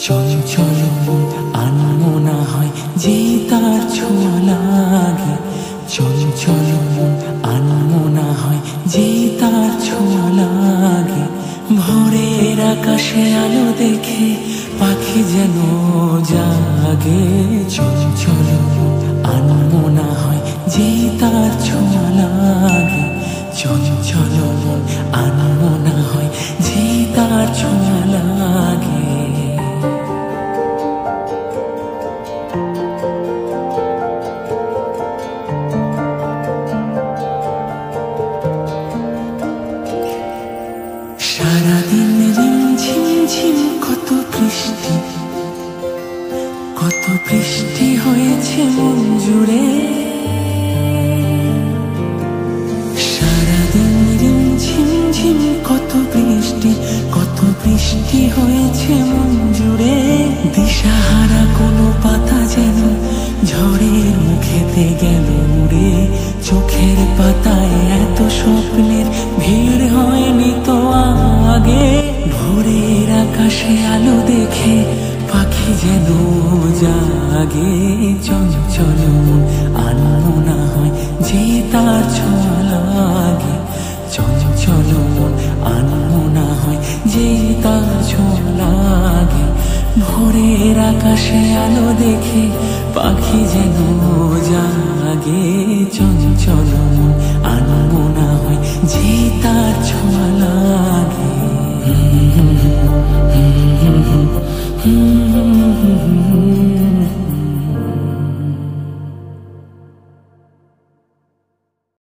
চঞ্চল আনমনা হয় যে তার ছোঁয়া লাগে। চঞ্চল আনমনা হয় যে তার ছোঁয়া লাগে। ভোরের আকাশে আলো দেখে পাখি যেন জাগে। চঞ্চল আনমনা হয় যে তার ছোঁয়া লাগে। চঞ্চল আনমনা হয় যে তার ছোঁয়া লাগে। সারাদিন ঝিম ঝিম কত বৃষ্টি, কত বৃষ্টি হয়েছে মন জুড়ে। সারাদিন ঝিম ঝিম কত বৃষ্টি, কত বৃষ্টি হয়েছে মন জুড়ে। দিশাহারা কোনো পাতা যেন ঝড়ের মুখেতে গেল উড়ে। চোখের পাতায় এত স্বপ্নের ভিড় হয়নি তো আগে। ভোরের আকাশে আলো দেখে পাখি যেন জাগে। চঞ্চল আনমনা হয় যে তার ছোঁয়া লাগে। চঞ্চল আনমনা হয় যে তার ছোঁয়া লাগে। ভোরের আকাশে আলো দেখে পাখি যেন জাগে। চঞ্চল আনমনা